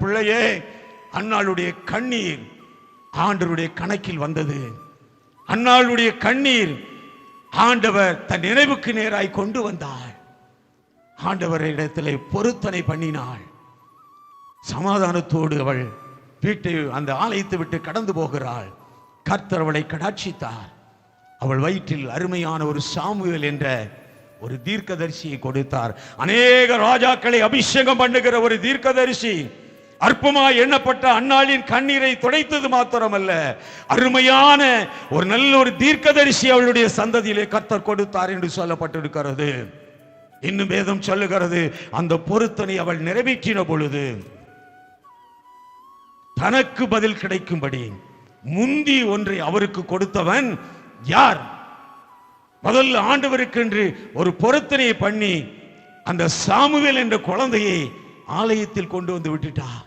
பிள்ளையே, அன்னாளுடைய கண்ணீர் ஆண்டவருடைய கணக்கில் வந்தது. அன்னாளுடைய கண்ணீர் ஆண்டவர் தன் நினைவுக்கு நேராய் கொண்டு வந்தார். ஆண்டவரிடத்திலே பொருத்தனை பண்ணினாள். சமாதானத்தோடு அவள் வீட்டை, அந்த ஆலயத்தை விட்டு கடந்து போகிறாள். கர்த்தர் அவளை கடாட்சித்தார். அவள் வயிற்றில் அருமையான ஒரு சாமுவேல் என்ற ஒரு தீர்க்கதரிசியை கொடுத்தார். அநேக ராஜாக்களை அபிஷேகம் பண்ணுகிற ஒரு தீர்க்கதரிசி. அற்பமாய் எண்ணப்பட்ட அன்னாளின் கண்ணீரை துடைத்தது மாத்திரமல்ல, அருமையான ஒரு நல்ல ஒரு தீர்க்கதரிசி அவளுடைய சந்ததியிலே கர்த்தர் கொடுத்தார் என்று சொல்லப்பட்டிருக்கிறது. இன்னும் வேதம் சொல்லுகிறது, அந்த பொருத்தனை அவள் நிறைவேற்றின பொழுது தனக்கு பதில் கிடைக்கும்படி முந்தி ஒன்றை அவருக்கு கொடுத்தவன் யார்? முதல்ல ஆண்டவருக்கு என்று ஒரு பொருத்தனையை பண்ணி அந்த சாமுவேல் என்ற குழந்தையை ஆலயத்தில் கொண்டு வந்து விட்டுட்டார்.